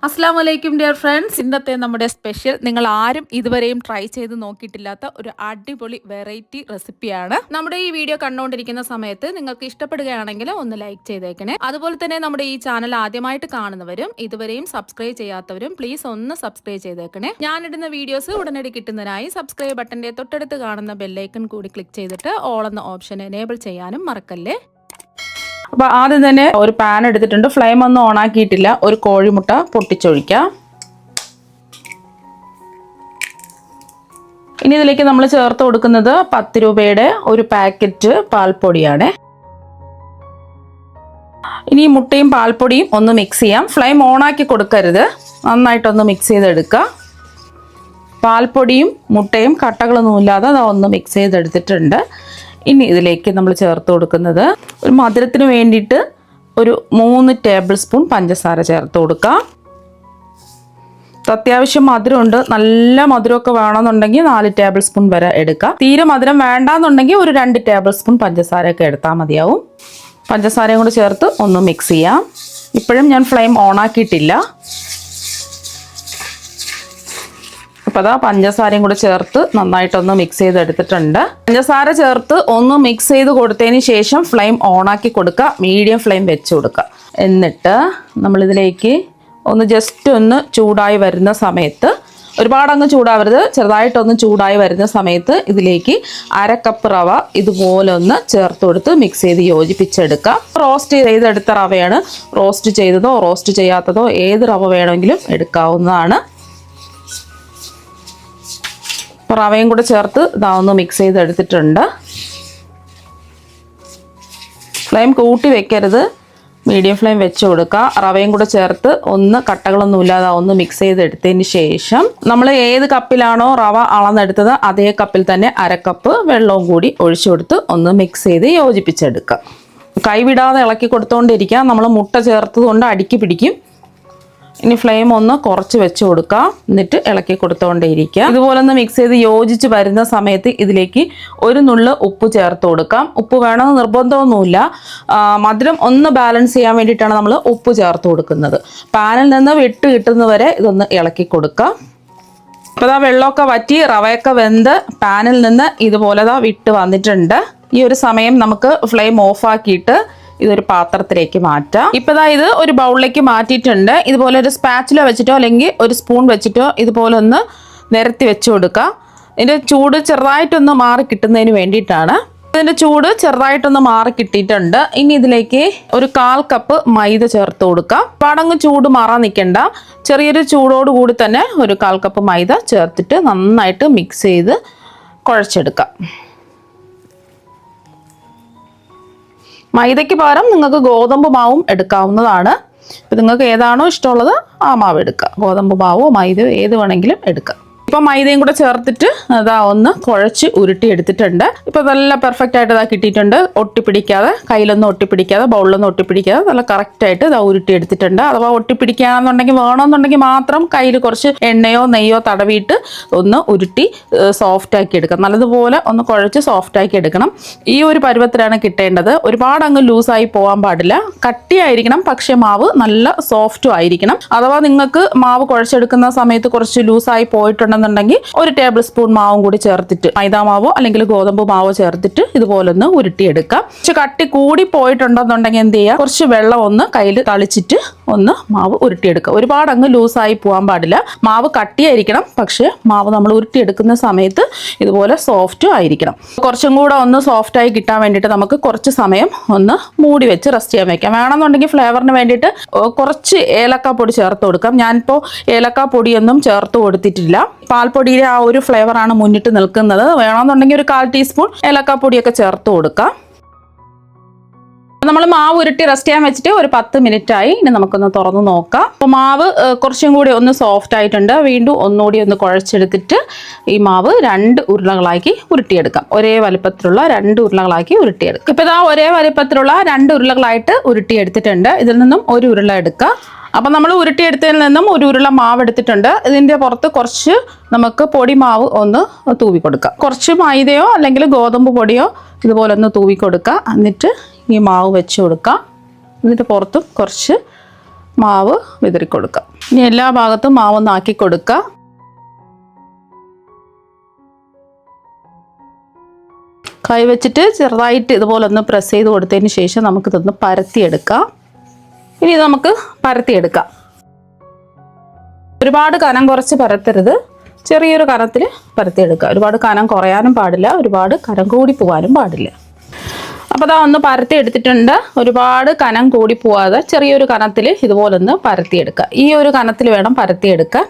അസ്സലാമു അലൈക്കും dear friends. ഇന്നത്തെ നമ്മുടെ സ്പെഷ്യൽ നിങ്ങൾ ആരും ഇതുവരെയും ട്രൈ ചെയ്ത് നോക്കിയിട്ടില്ലാത്ത ഒരു അടിപൊളി വെറൈറ്റി റെസിപ്പിയാണ്. നമ്മുടെ ഈ വീഡിയോ കണ്ടുകൊണ്ടിരിക്കുന്ന സമയത്ത് നിങ്ങൾക്ക് ഇഷ്ടപ്പെടുകയാണെങ്കിൽ ഒന്ന് ലൈക്ക് ചെയ്തേക്കണേ. അതുപോലെ തന്നെ നമ്മുടെ ഈ ചാനൽ ആദ്യമായിട്ട് കാണുന്നവരും ഇതുവരെയും സബ്സ്ക്രൈബ് ചെയ്യാത്തവരും പ്ലീസ് ഒന്ന് സബ്സ്ക്രൈബ് ചെയ്തേക്കണേ. ഞാനിടുന്ന വീഡിയോസ് ഉടനടി കിട്ടുന്നതിനായി സബ്സ്ക്രൈബ് ബട്ടന്റെ തൊട്ടടുത്ത് കാണുന്ന ബെല്ലൈക്കൺ കൂടി ക്ലിക്ക് ചെയ്തിട്ട് ഓൾ എന്ന ഓപ്ഷൻ എനേബിൾ ചെയ്യാനും മറക്കല്ലേ. അപ്പോൾ ആദ്യം തന്നെ ഒരു പാൻ എടുത്തിട്ടുണ്ട്. ഫ്ലെയിം ഒന്നും ഓൺ ആക്കിയിട്ടില്ല. ഒരു കോഴിമുട്ട പൊട്ടിച്ചൊഴിക്കാം. ഇനി ഇതിലേക്ക് നമ്മൾ ചേർത്ത് കൊടുക്കുന്നത് 10 രൂപയുടെ ഒരു പാക്കറ്റ് പാൽപ്പൊടിയാണ്. ഇനി മുട്ടയും പാൽപ്പൊടിയും ഒന്ന് മിക്സ് ചെയ്യാം. ഫ്ലെയിം ഓൺ ആക്കി കൊടുക്കരുത്, നന്നായിട്ടൊന്ന് മിക്സ് ചെയ്തെടുക്കുക. പാൽപ്പൊടിയും മുട്ടയും കട്ടകളൊന്നും ഇല്ലാതെ അതൊന്ന് മിക്സ് ചെയ്തെടുത്തിട്ടുണ്ട്. ഇനി ഇതിലേക്ക് നമ്മൾ ചേർത്ത് കൊടുക്കുന്നത് ഒരു മധുരത്തിന് വേണ്ടിയിട്ട് ഒരു 3 ടേബിൾ സ്പൂൺ പഞ്ചസാര ചേർത്ത് കൊടുക്കാം. അത്യാവശ്യം മധുരമുണ്ട്. നല്ല മധുരമൊക്കെ വേണമെന്നുണ്ടെങ്കിൽ 4 ടേബിൾ സ്പൂൺ വരെ എടുക്കാം. തീരെ മധുരം വേണ്ടാന്നുണ്ടെങ്കിൽ ഒരു 2 ടേബിൾ സ്പൂൺ പഞ്ചസാരയൊക്കെ എടുത്താൽ മതിയാവും. പഞ്ചസാരയും കൂടി ചേർത്ത് ഒന്ന് മിക്സ് ചെയ്യാം. ഇപ്പോഴും ഞാൻ ഫ്ലെയിം ഓൺ ആക്കിയിട്ടില്ല. അപ്പോൾ അതാ പഞ്ചസാരയും കൂടെ ചേർത്ത് നന്നായിട്ടൊന്ന് മിക്സ് ചെയ്തെടുത്തിട്ടുണ്ട്. പഞ്ചസാര ചേർത്ത് ഒന്ന് മിക്സ് ചെയ്ത് കൊടുത്തതിന് ശേഷം ഫ്ലെയിം ഓണാക്കി കൊടുക്കുക. മീഡിയം ഫ്ലെയിം വെച്ച് കൊടുക്കുക. എന്നിട്ട് നമ്മളിതിലേക്ക് ഒന്ന് ജസ്റ്റ് ഒന്ന് ചൂടായി വരുന്ന സമയത്ത്, ഒരുപാടങ്ങ് ചൂടാവരുത്, ചെറുതായിട്ടൊന്ന് ചൂടായി വരുന്ന സമയത്ത് ഇതിലേക്ക് 1/2 കപ്പ് റവ ഇതുപോലെ ഒന്ന് ചേർത്ത് കൊടുത്ത് മിക്സ് ചെയ്ത് യോജിപ്പിച്ചെടുക്കുക. റോസ്റ്റ് ചെയ്തെടുത്ത റവയാണ്. റോസ്റ്റ് ചെയ്തതോ റോസ്റ്റ് ചെയ്യാത്തതോ ഏത് റവ വേണമെങ്കിലും എടുക്കാവുന്നതാണ്. റവയും കൂടെ ചേർത്ത് ഇതാവുന്ന മിക്സ് ചെയ്തെടുത്തിട്ടുണ്ട്. ഫ്ലെയിം കൂട്ടി വെക്കരുത്, മീഡിയം ഫ്ലെയിം വെച്ച് കൊടുക്കുക. റവയും കൂടെ ചേർത്ത് ഒന്ന് കട്ടകളൊന്നും ഇല്ലാതെ ഒന്ന് മിക്സ് ചെയ്തെടുത്തതിന് ശേഷം നമ്മൾ ഏത് കപ്പിലാണോ റവ അളന്നെടുത്തത് അതേ കപ്പിൽ തന്നെ 1/2 കപ്പ് വെള്ളവും കൂടി ഒഴിച്ചു കൊടുത്ത് ഒന്ന് മിക്സ് ചെയ്ത് യോജിപ്പിച്ചെടുക്കുക. കൈവിടാതെ ഇളക്കി കൊടുത്തുകൊണ്ടിരിക്കുക. നമ്മൾ മുട്ട ചേർത്തത് കൊണ്ട് അടിക്ക് പിടിക്കും. ഇനി ഫ്ലെയിം ഒന്ന് കുറച്ച് വെച്ച് കൊടുക്കാം. എന്നിട്ട് ഇളക്കി കൊടുത്തുകൊണ്ടേയിരിക്കുക. ഇതുപോലെ ഒന്ന് മിക്സ് ചെയ്ത് യോജിച്ച് വരുന്ന സമയത്ത് ഇതിലേക്ക് ഒരു നുള്ള് ഉപ്പ് ചേർത്ത് കൊടുക്കാം. ഉപ്പ് വേണമെന്ന് നിർബന്ധമൊന്നുമില്ല. മധുരം ഒന്ന് ബാലൻസ് ചെയ്യാൻ വേണ്ടിയിട്ടാണ് നമ്മൾ ഉപ്പ് ചേർത്ത് കൊടുക്കുന്നത്. പാനിൽ നിന്ന് വിട്ട് കിട്ടുന്നവരെ ഇതൊന്ന് ഇളക്കി കൊടുക്കാം. അപ്പോൾ ഇതാ വെള്ളമൊക്കെ വറ്റി റവയൊക്കെ വെന്ത് പാനിൽ നിന്ന് ഇതുപോലെ വിട്ട് വന്നിട്ടുണ്ട്. ഈ ഒരു സമയം നമുക്ക് ഫ്ലെയിം ഓഫാക്കിയിട്ട് ഇതൊരു പാത്രത്തിലേക്ക് മാറ്റാം. ഇപ്പോൾ ഇത് ഒരു ബൗളിലേക്ക് മാറ്റിയിട്ടുണ്ട്. ഇതുപോലെ ഒരു സ്പാച്ചുല വെച്ചിട്ടോ അല്ലെങ്കിൽ ഒരു സ്പൂൺ വെച്ചിട്ടോ ഇതുപോലെ ഒന്ന് നിരത്തി വെച്ച് കൊടുക്കുക. ഇതിൻ്റെ ചൂട് ചെറുതായിട്ടൊന്ന് മാറി കിട്ടുന്നതിന് വേണ്ടിയിട്ടാണ്. ഇതിൻ്റെ ചൂട് ചെറുതായിട്ടൊന്ന് മാറി കിട്ടിയിട്ടുണ്ട്. ഇനി ഇതിലേക്ക് ഒരു 1/4 കപ്പ് മൈദ ചേർത്ത് കൊടുക്കാം. പാടങ്ങ് ചൂട് മാറാൻ നിൽക്കണ്ട. ചെറിയൊരു ചൂടോട് കൂടി തന്നെ ഒരു 1/4 കപ്പ് മൈദ ചേർത്തിട്ട് നന്നായിട്ട് മിക്സ് ചെയ്ത് കുഴച്ചെടുക്കാം. മൈദയ്ക്ക് പകരം നിങ്ങൾക്ക് ഗോതമ്പ് മാവും എടുക്കാവുന്നതാണ്. ഇപ്പം നിങ്ങൾക്ക് ഏതാണോ ഇഷ്ടമുള്ളത് ആ മാവ് എടുക്കുക. ഗോതമ്പ് മാവോ മൈദയോ ഏത് വേണമെങ്കിലും എടുക്കുക. ഇപ്പം മൈദയും കൂടെ ചേർത്തിട്ട് അതാ ഒന്ന് കുഴച്ച് ഉരുട്ടി എടുത്തിട്ടുണ്ട്. ഇപ്പം നല്ല പെർഫെക്റ്റ് ആയിട്ട് ഇതാ കിട്ടിയിട്ടുണ്ട്. ഒട്ടിപ്പിടിക്കാതെ, കയ്യിലൊന്നും ഒട്ടിപ്പിടിക്കാതെ, ബൗളിലൊന്നും ഒട്ടിപ്പിടിക്കാതെ നല്ല കറക്റ്റായിട്ട് ഇതാ ഉരുട്ടി എടുത്തിട്ടുണ്ട്. അഥവാ ഒട്ടിപ്പിടിക്കുകയാണെന്നുണ്ടെങ്കിൽ വേണമെന്നുണ്ടെങ്കിൽ മാത്രം കയ്യിൽ കുറച്ച് എണ്ണയോ നെയ്യോ തടവിയിട്ട് ഒന്ന് ഉരുട്ടി സോഫ്റ്റാക്കി എടുക്കാം. നല്ലതുപോലെ ഒന്ന് കുഴച്ച് സോഫ്റ്റാക്കി എടുക്കണം. ഈ ഒരു പരുവത്തിലാണ് കിട്ടേണ്ടത്. ഒരുപാട് അങ്ങ് ലൂസായി പോകാൻ പാടില്ല. കട്ടിയായിരിക്കണം, പക്ഷേ മാവ് നല്ല സോഫ്റ്റും ആയിരിക്കണം. അഥവാ നിങ്ങൾക്ക് മാവ് കുഴച്ചെടുക്കുന്ന സമയത്ത് കുറച്ച് ലൂസായി പോയിട്ടുണ്ടെന്നുണ്ടെങ്കിൽ 1 ടേബിൾ സ്പൂൺ മാവും കൂടി ചേർത്തിട്ട്, മൈദാ മാവോ അല്ലെങ്കിൽ ഗോതമ്പ് മാവോ ചേർത്തിട്ട് ഇതുപോലെ ഒന്ന് ഉരുട്ടിയെടുക്കാം. കുറച്ച് കട്ടി കൂടി പോയിട്ടുണ്ടെന്നുണ്ടെങ്കിൽ എന്ത് ചെയ്യുക, കുറച്ച് വെള്ളം ഒന്ന് കയ്യിൽ തളിച്ചിട്ട് ഒന്ന് മാവ് ഉരുട്ടിയെടുക്കുക. ഒരുപാട് അങ്ങ് ലൂസായി പോകാൻ പാടില്ല. മാവ് കട്ടിയായിരിക്കണം, പക്ഷേ മാവ് നമ്മൾ ഉരുട്ടിയെടുക്കുന്ന സമയത്ത് ഇതുപോലെ സോഫ്റ്റും ആയിരിക്കണം. കുറച്ചും കൂടെ ഒന്ന് സോഫ്റ്റായി കിട്ടാൻ വേണ്ടിയിട്ട് നമുക്ക് കുറച്ച് സമയം ഒന്ന് മൂടി വെച്ച് റെസ്റ്റ് ചെയ്യാൻ വെക്കാം. വേണമെന്നുണ്ടെങ്കിൽ ഫ്ലേവറിന് വേണ്ടിയിട്ട് കുറച്ച് ഏലക്ക പൊടി ചേർത്ത് കൊടുക്കാം. ഞാനിപ്പോൾ ഏലക്ക പൊടിയൊന്നും ചേർത്ത് കൊടുത്തിട്ടില്ല. പാൽപ്പൊടിയുടെ ആ ഒരു ഫ്ലേവറാണ് മുന്നിട്ട് നിൽക്കുന്നത്. വേണമെന്നുണ്ടെങ്കിൽ ഒരു 1/4 ടീസ്പൂൺ ഏലക്കാപ്പൊടിയൊക്കെ ചേർത്ത് കൊടുക്കാം. നമ്മൾ മാവ് ഉരുട്ടി റെസ്റ്റ് ചെയ്യാൻ വെച്ചിട്ട് ഒരു 10 മിനിറ്റ് ആയി. ഇനി നമുക്കൊന്ന് തുറന്ന് നോക്കാം. അപ്പോൾ മാവ് കുറച്ചും കൂടി ഒന്ന് സോഫ്റ്റ് ആയിട്ടുണ്ട്. വീണ്ടും ഒന്നുകൂടി ഒന്ന് കുഴച്ചെടുത്തിട്ട് ഈ മാവ് 2 ഉരുളകളാക്കി ഉരുട്ടിയെടുക്കാം. ഒരേ വലുപ്പത്തിലുള്ള 2 ഉരുളകളാക്കി ഉരുട്ടിയെടുക്കാം. ഇപ്പോൾ ഇതാ ഒരേ വലുപ്പത്തിലുള്ള 2 ഉരുളകളായിട്ട് ഉരുട്ടിയെടുത്തിട്ടുണ്ട്. ഇതിൽ നിന്നും ഒരു ഉരുള എടുക്കാം. അപ്പം നമ്മൾ ഉരുട്ടിയെടുത്തതിൽ നിന്നും ഒരു ഉരുള മാവ് എടുത്തിട്ടുണ്ട്. ഇതിൻ്റെ പുറത്ത് കുറച്ച് നമുക്ക് പൊടി മാവ് ഒന്ന് തൂവി കൊടുക്കാം. കുറച്ച് മൈദയോ അല്ലെങ്കിൽ ഗോതമ്പ് പൊടിയോ ഇതുപോലെ ഒന്ന് തൂവി കൊടുക്കുക. എന്നിട്ട് ഈ മാവ് വെച്ച് കൊടുക്കാം. ഇതിൻ്റെ പുറത്തും കുറച്ച് മാവ് വിതറി കൊടുക്കുക. ഇനി എല്ലാ ഭാഗത്തും മാവൊന്ന് ആക്കി കൊടുക്കുക. കൈ വെച്ചിട്ട് ചെറുതായിട്ട് ഇതുപോലെ ഒന്ന് പ്രസ് ചെയ്ത് കൊടുത്തതിന് ശേഷം നമുക്കിതൊന്ന് പരത്തിയെടുക്കാം. ഇനി ഇത് നമുക്ക് പരത്തിയെടുക്കാം. ഒരുപാട് കനം കുറച്ച് പരത്തരുത്, ചെറിയൊരു കനത്തിൽ പരത്തിയെടുക്കുക. ഒരുപാട് കനം കുറയാനും പാടില്ല, ഒരുപാട് കനം കൂടി പോകാനും പാടില്ല. അപ്പോൾ അതാ ഒന്ന് പരത്തി എടുത്തിട്ടുണ്ട്. ഒരുപാട് കനം കൂടി പോവാതെ ചെറിയൊരു കനത്തിൽ ഇതുപോലെ ഒന്ന് പരത്തിയെടുക്കുക. ഈ ഒരു കനത്തിൽ വേണം പരത്തിയെടുക്കാൻ.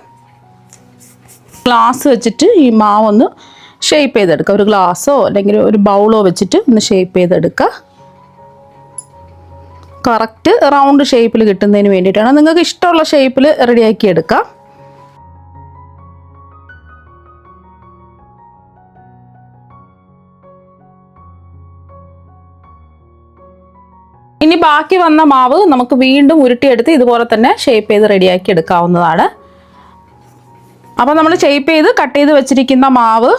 ഗ്ലാസ് വെച്ചിട്ട് ഈ മാവൊന്ന് ഷേപ്പ് ചെയ്തെടുക്കുക. ഒരു ഗ്ലാസ്സോ അല്ലെങ്കിൽ ഒരു ബൗളോ വെച്ചിട്ട് ഒന്ന് ഷേപ്പ് ചെയ്തെടുക്കുക. കറക്റ്റ് റൗണ്ട് ഷേപ്പിൽ കിട്ടുന്നതിന് വേണ്ടിയിട്ടാണ്. നിങ്ങൾക്ക് ഇഷ്ടമുള്ള ഷേപ്പിൽ റെഡിയാക്കി എടുക്കാം. ഇനി ബാക്കി വന്ന മാവ് നമുക്ക് വീണ്ടും ഉരുട്ടിയെടുത്ത് ഇതുപോലെ തന്നെ ഷേപ്പ് ചെയ്ത് റെഡിയാക്കി എടുക്കാവുന്നതാണ്. അപ്പോൾ നമ്മൾ ഷേപ്പ് ചെയ്ത് കട്ട് ചെയ്ത് വെച്ചിരിക്കുന്ന മാവ്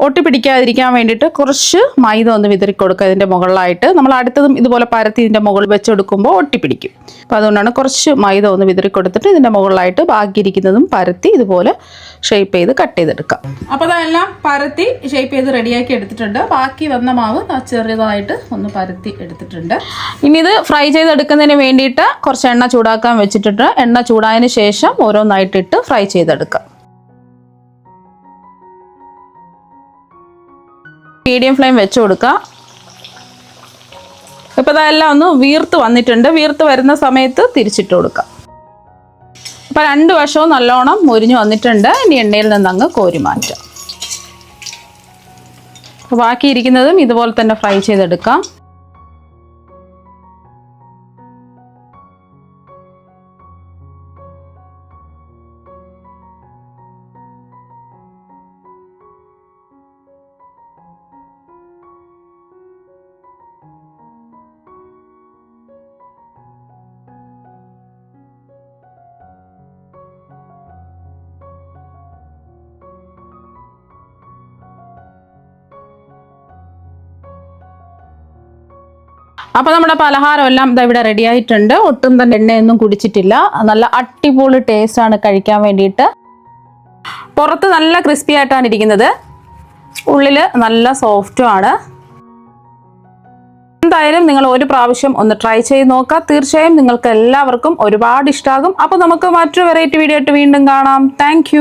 ഒട്ടിപ്പിടിക്കാതിരിക്കാൻ വേണ്ടിയിട്ട് കുറച്ച് മൈദ ഒന്ന് വിതറി കൊടുക്കുക ഇതിൻ്റെ മുകളിലായിട്ട്. നമ്മൾ അടുത്തതും ഇതുപോലെ പരത്തി ഇതിൻ്റെ മുകളിൽ വെച്ചെടുക്കുമ്പോൾ ഒട്ടിപ്പിടിക്കും. അപ്പോൾ അതുകൊണ്ടാണ് കുറച്ച് മൈദ ഒന്ന് വിതറി കൊടുത്തിട്ട് ഇതിൻ്റെ മുകളിലായിട്ട് ബാക്കിയിരിക്കുന്നതും പരത്തി ഇതുപോലെ ഷേപ്പ് ചെയ്ത് കട്ട് ചെയ്തെടുക്കാം. അപ്പോൾ അതെല്ലാം പരത്തി ഷേപ്പ് ചെയ്ത് റെഡിയാക്കി എടുത്തിട്ടുണ്ട്. ബാക്കി വന്ന മാവ് ചെറുതായിട്ട് ഒന്ന് പരത്തി എടുത്തിട്ടുണ്ട്. ഇനി ഇത് ഫ്രൈ ചെയ്തെടുക്കുന്നതിന് വേണ്ടിയിട്ട് കുറച്ച് എണ്ണ ചൂടാക്കാൻ വെച്ചിട്ടുണ്ട്. എണ്ണ ചൂടായതിന് ശേഷം ഓരോന്നായിട്ടിട്ട് ഫ്രൈ ചെയ്തെടുക്കാം. മീഡിയം ഫ്ലെയിം വെച്ച് കൊടുക്കുക. ഇപ്പോൾ അതെല്ലാം ഒന്ന് വീർത്ത് വന്നിട്ടുണ്ട്. വീർത്ത് വരുന്ന സമയത്ത് തിരിച്ചിട്ട് കൊടുക്കുക. അപ്പോൾ രണ്ട് വശവും നല്ലോണം മുരിഞ്ഞ് വന്നിട്ടുണ്ട്. ഇനി എണ്ണയിൽ നിന്ന് അങ്ങ് കോരി മാറ്റാം. ബാക്കിയിരിക്കുന്നതും ഇതുപോലെ തന്നെ ഫ്രൈ ചെയ്തെടുക്കാം. അപ്പോൾ നമ്മുടെ പലഹാരം എല്ലാം ഇവിടെ റെഡി ആയിട്ടുണ്ട്. ഒട്ടും തന്നെ എണ്ണയൊന്നും കുടിച്ചിട്ടില്ല. നല്ല അടിപൊളി ടേസ്റ്റാണ് കഴിക്കാൻ വേണ്ടിയിട്ട്. പുറത്ത് നല്ല ക്രിസ്പി ആയിട്ടാണ് ഇരിക്കുന്നത്, ഉള്ളിൽ നല്ല സോഫ്റ്റും ആണ്. എന്തായാലും നിങ്ങൾ ഒരു പ്രാവശ്യം ഒന്ന് ട്രൈ ചെയ്ത് നോക്കുക. തീർച്ചയായും നിങ്ങൾക്ക് എല്ലാവർക്കും ഒരുപാട് ഇഷ്ടമാകും. അപ്പോൾ നമുക്ക് മറ്റൊരു വെറൈറ്റി വീഡിയോ ആയിട്ട് വീണ്ടും കാണാം. താങ്ക്